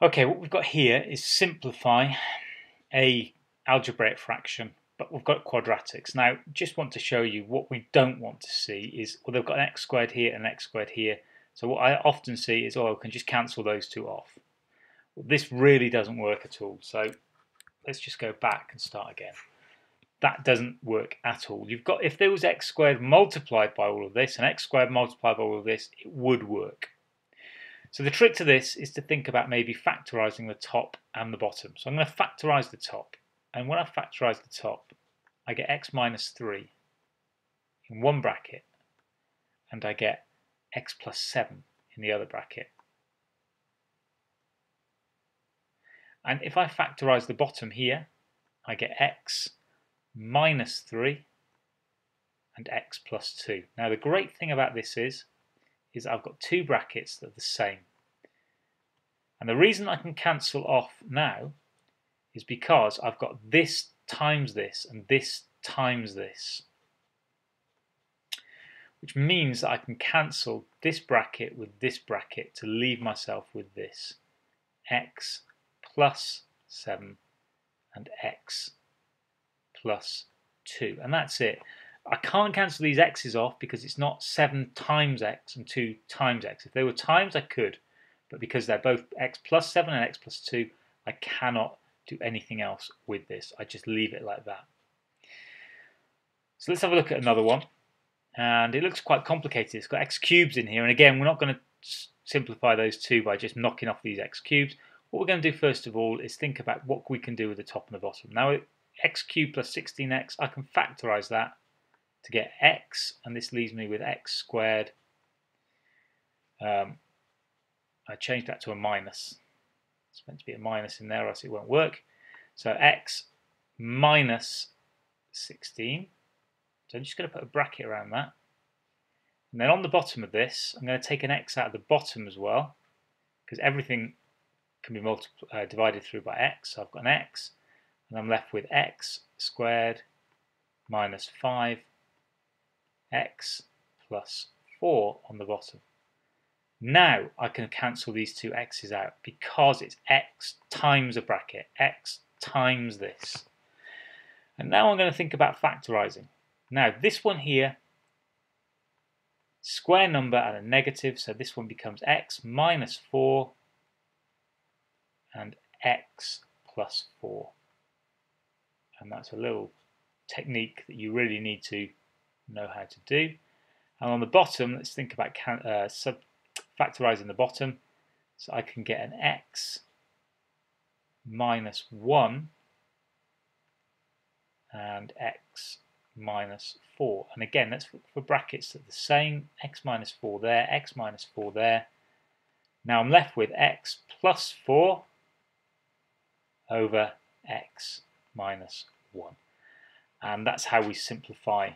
Okay, what we've got here is simplify a algebraic fraction, but we've got quadratics. Now, just want to show you what we don't want to see is, well, they've got an x squared here and an x squared here. So what I often see is, oh, I can just cancel those two off. Well, this really doesn't work at all. So let's just go back and start again. That doesn't work at all. You've got, if there was x squared multiplied by all of this and x squared multiplied by all of this, it would work. So the trick to this is to think about maybe factorising the top and the bottom. So I'm going to factorise the top. And when I factorise the top, I get x minus 3 in one bracket. And I get x plus 7 in the other bracket. And if I factorise the bottom here, I get x minus 3 and x plus 2. Now the great thing about this is I've got two brackets that are the same. And the reason I can cancel off now is because I've got this times this and this times this. Which means that I can cancel this bracket with this bracket to leave myself with this. X plus 7 and x plus 2. And that's it. I can't cancel these x's off because it's not 7 times x and 2 times x. If they were times, I could. But because they're both x plus 7 and x plus 2, I cannot do anything else with this. I just leave it like that. So let's have a look at another one. And it looks quite complicated. It's got x cubes in here. And again, we're not going to simplify those two by just knocking off these x cubes. What we're going to do first of all is think about what we can do with the top and the bottom. Now, x cubed plus 16x, I can factorise that to get x, and this leaves me with x squared. I changed that to a minus. It's meant to be a minus in there, or else it won't work. So x minus 16. So I'm just going to put a bracket around that. And then on the bottom of this, I'm going to take an x out of the bottom as well, because everything can be divided through by x. So I've got an x, and I'm left with x squared minus 5 x plus 4 on the bottom. Now I can cancel these two x's out because it's x times a bracket, x times this. And now I'm going to think about factorising. Now this one here, square number and a negative, so this one becomes x minus 4 and x plus 4. And that's a little technique that you really need to know how to do. And on the bottom, let's think about factorising the bottom. So I can get an x minus 1 and x minus 4. And again, that's for brackets that are the same. X minus 4 there, x minus 4 there. Now I'm left with x plus 4 over x minus 1. And that's how we simplify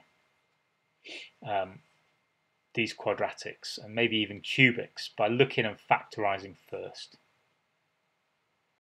these quadratics and maybe even cubics by looking and factorising first.